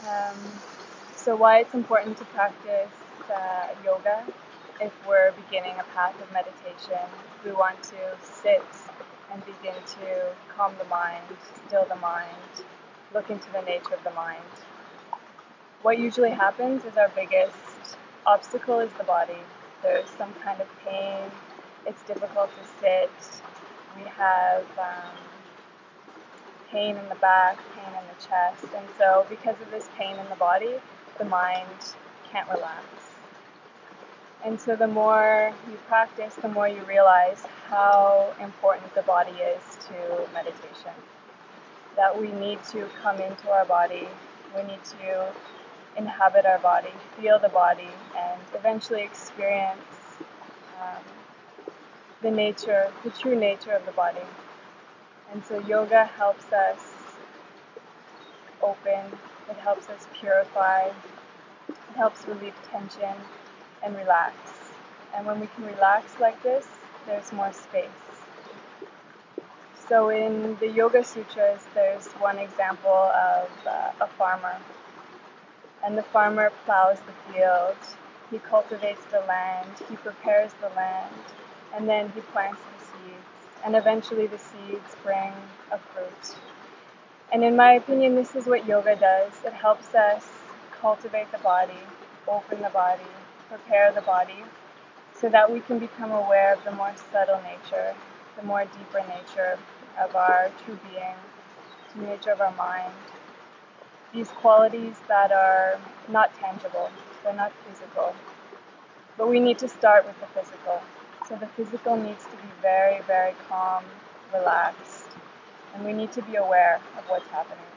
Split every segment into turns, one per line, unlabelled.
Um, so why it's important to practice yoga if we're beginning a path of meditation. We want to sit and begin to calm the mind, still the mind, look into the nature of the mind. What usually happens is our biggest obstacle is the body. There's some kind of pain. It's difficult to sit. We have pain in the back, pain in the chest, and so because of this pain in the body, the mind can't relax. And so the more you practice, the more you realize how important the body is to meditation. That we need to come into our body, we need to inhabit our body, feel the body, and eventually experience the true nature of the body. And so yoga helps us open, it helps us purify, it helps relieve tension and relax. And when we can relax like this, there's more space. So in the Yoga Sutras, there's one example of a farmer. And the farmer plows the field, he cultivates the land, he prepares the land, and then he plants the seeds. And eventually the seeds bring a fruit. And in my opinion, this is what yoga does. It helps us cultivate the body, open the body, prepare the body, so that we can become aware of the more subtle nature, the more deeper nature of our true being, the nature of our mind. These qualities that are not tangible, they're not physical. But we need to start with the physical. So the physical needs to be very, very calm, relaxed, and we need to be aware of what's happening.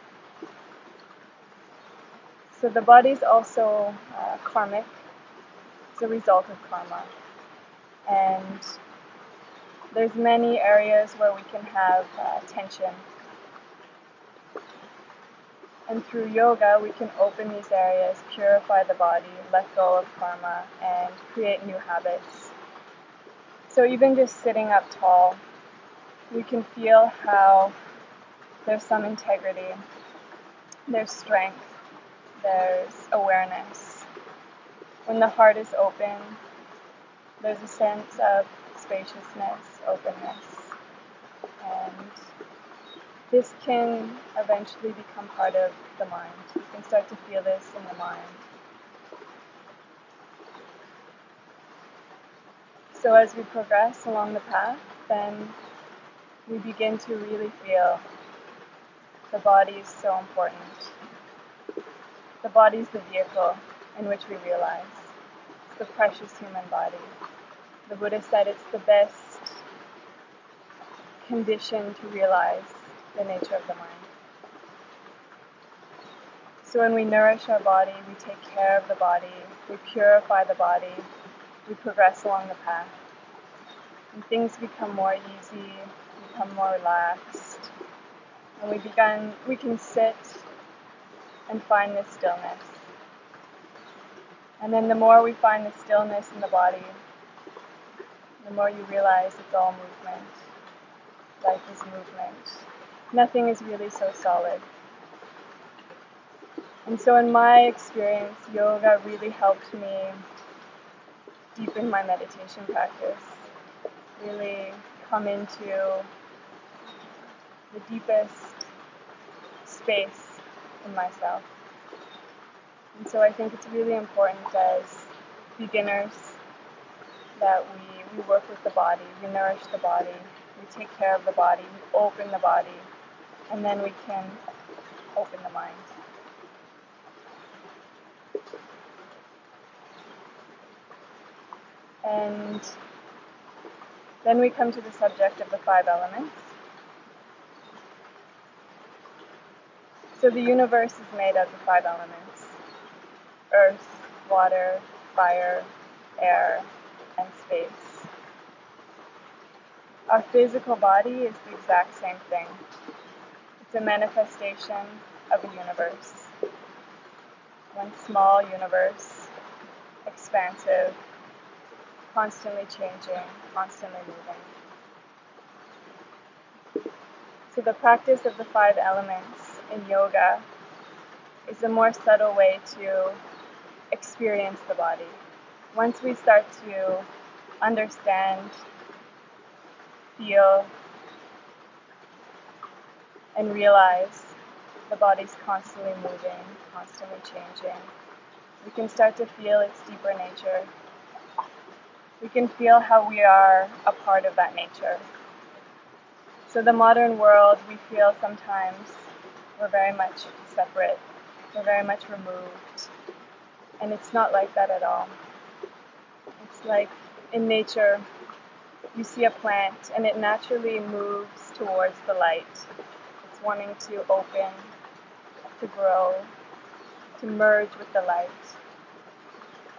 So the body is also karmic. It's a result of karma. And there's many areas where we can have tension. And through yoga, we can open these areas, purify the body, let go of karma, and create new habits. So even just sitting up tall, we can feel how there's some integrity, there's strength, there's awareness. When the heart is open, there's a sense of spaciousness, openness, and this can eventually become part of the mind. You can start to feel this in the mind. So as we progress along the path, then we begin to really feel the body is so important. The body is the vehicle in which we realize. It's the precious human body. The Buddha said it's the best condition to realize the nature of the mind. So when we nourish our body, we take care of the body, we purify the body, we progress along the path. And things become more easy, become more relaxed. And we can sit and find this stillness. And then the more we find the stillness in the body, the more you realize it's all movement. Life is movement. Nothing is really so solid. And so in my experience, yoga really helped me deepen my meditation practice, really come into the deepest space in myself. And so I think it's really important as beginners that we work with the body, we nourish the body, we take care of the body, we open the body, and then we can open the mind. And then we come to the subject of the 5 elements. So the universe is made of the 5 elements: earth, water, fire, air, and space. Our physical body is the exact same thing. It's a manifestation of a universe. One small universe, expansive, constantly changing, constantly moving. So the practice of the 5 elements in yoga is a more subtle way to experience the body. Once we start to understand, feel, and realize the body's constantly moving, constantly changing, we can start to feel its deeper nature. We can feel how we are a part of that nature. So the modern world, we feel sometimes we're very much separate, we're very much removed, and it's not like that at all. It's like in nature, you see a plant and it naturally moves towards the light. It's wanting to open, to grow, to merge with the light.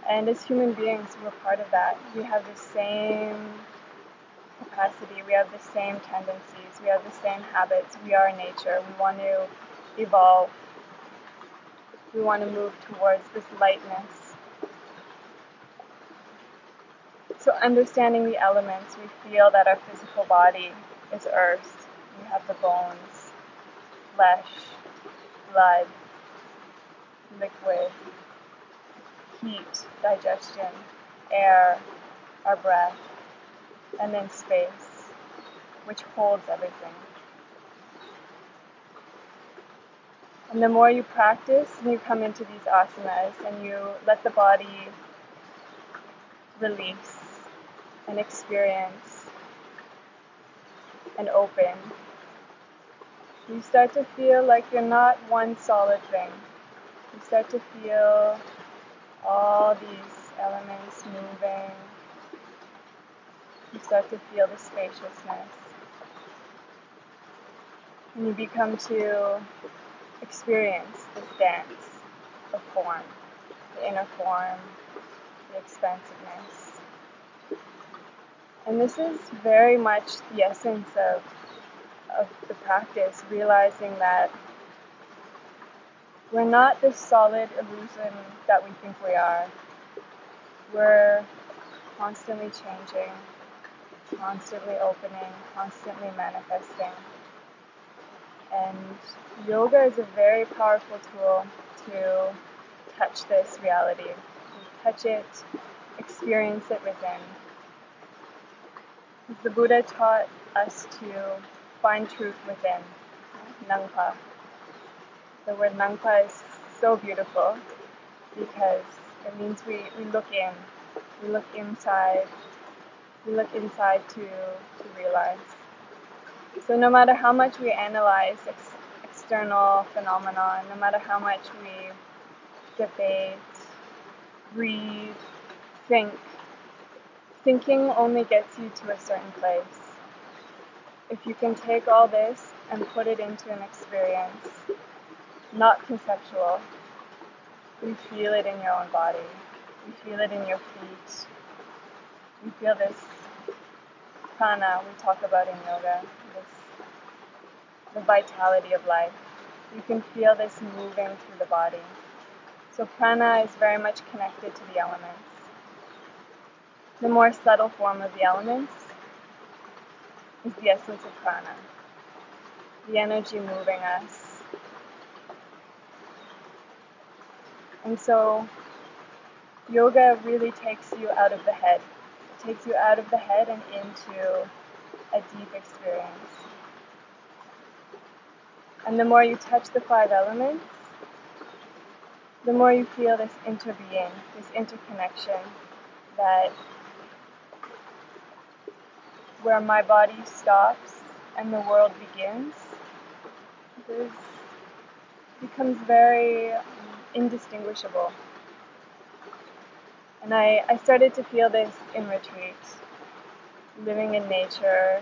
And as human beings, we're part of that. We have the same capacity, we have the same tendencies, we have the same habits. We are nature. We want to evolve. We want to move towards this lightness. So understanding the elements, we feel that our physical body is earth. We have the bones, flesh, blood, liquid, heat, digestion, air, our breath, and then space, which holds everything. And the more you practice and you come into these asanas and you let the body release and experience and open, you start to feel like you're not one solid thing. You start to feel all these elements moving. You start to feel the spaciousness. And you become to experience this dance of form, the inner form, the expansiveness. And this is very much the essence of the practice, realizing that we're not this solid illusion that we think we are. We're constantly changing, constantly opening, constantly manifesting. And yoga is a very powerful tool to touch this reality, to touch it, experience it within. The Buddha taught us to find truth within, Nangpa. The word Nangpa is so beautiful because it means we look in, we look inside to realize. So no matter how much we analyze external phenomena, no matter how much we debate, read, think, thinking only gets you to a certain place. If you can take all this and put it into an experience, not conceptual, you feel it in your own body, you feel it in your feet, you feel this prana we talk about in yoga, the vitality of life. You can feel this moving through the body. So prana is very much connected to the elements. The more subtle form of the elements is the essence of prana, the energy moving us. And so yoga really takes you out of the head. It takes you out of the head and into a deep experience. And the more you touch the 5 elements, the more you feel this interbeing, this interconnection, that where my body stops and the world begins, this becomes very indistinguishable. And I started to feel this in retreat, living in nature,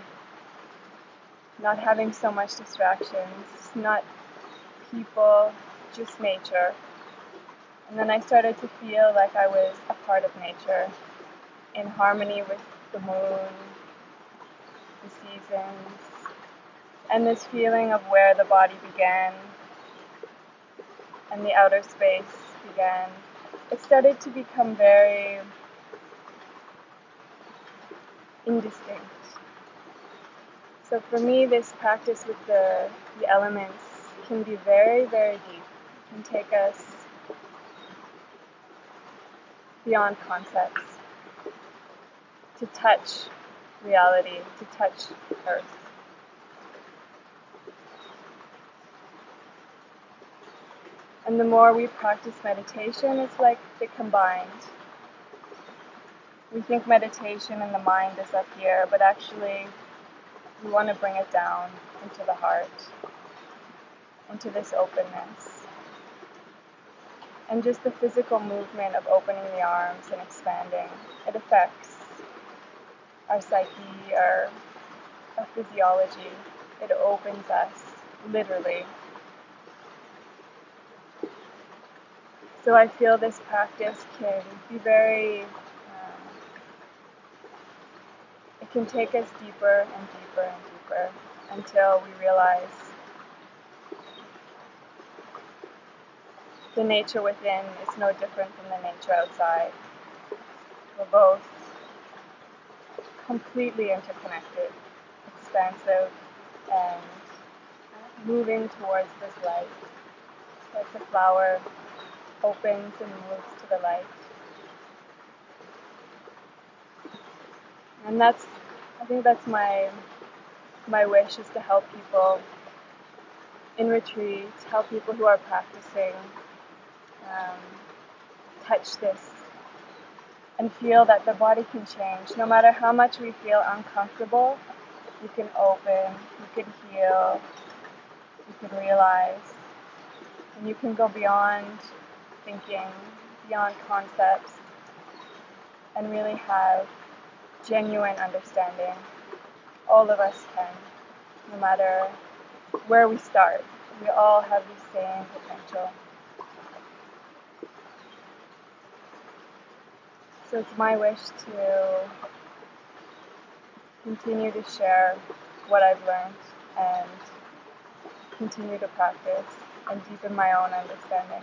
not having so much distractions, not people, just nature. And then I started to feel like I was a part of nature, in harmony with the moon, the seasons, and this feeling of where the body began and the outer space began. It started to become very indistinct. So for me, this practice with the elements can be very, very deep. It can take us beyond concepts, to touch reality, to touch earth. And the more we practice meditation, it's like they combined. We think meditation and the mind is up here, but actually we want to bring it down into the heart, into this openness. And just the physical movement of opening the arms and expanding, it affects our psyche, our physiology. It opens us, literally. So I feel this practice can be very, it can take us deeper and deeper and deeper until we realize the nature within is no different from the nature outside. We're both completely interconnected, expansive, and moving towards this light. Like the flower opens and moves to the light. And I think that's my wish, is to help people in retreat, help people who are practicing, touch this and feel that the body can change. No matter how much we feel uncomfortable, you can open, you can heal, you can realize, and you can go beyond thinking, beyond concepts, and really have genuine understanding. All of us can, no matter where we start. We all have the same potential. So it's my wish to continue to share what I've learned and continue to practice and deepen my own understanding.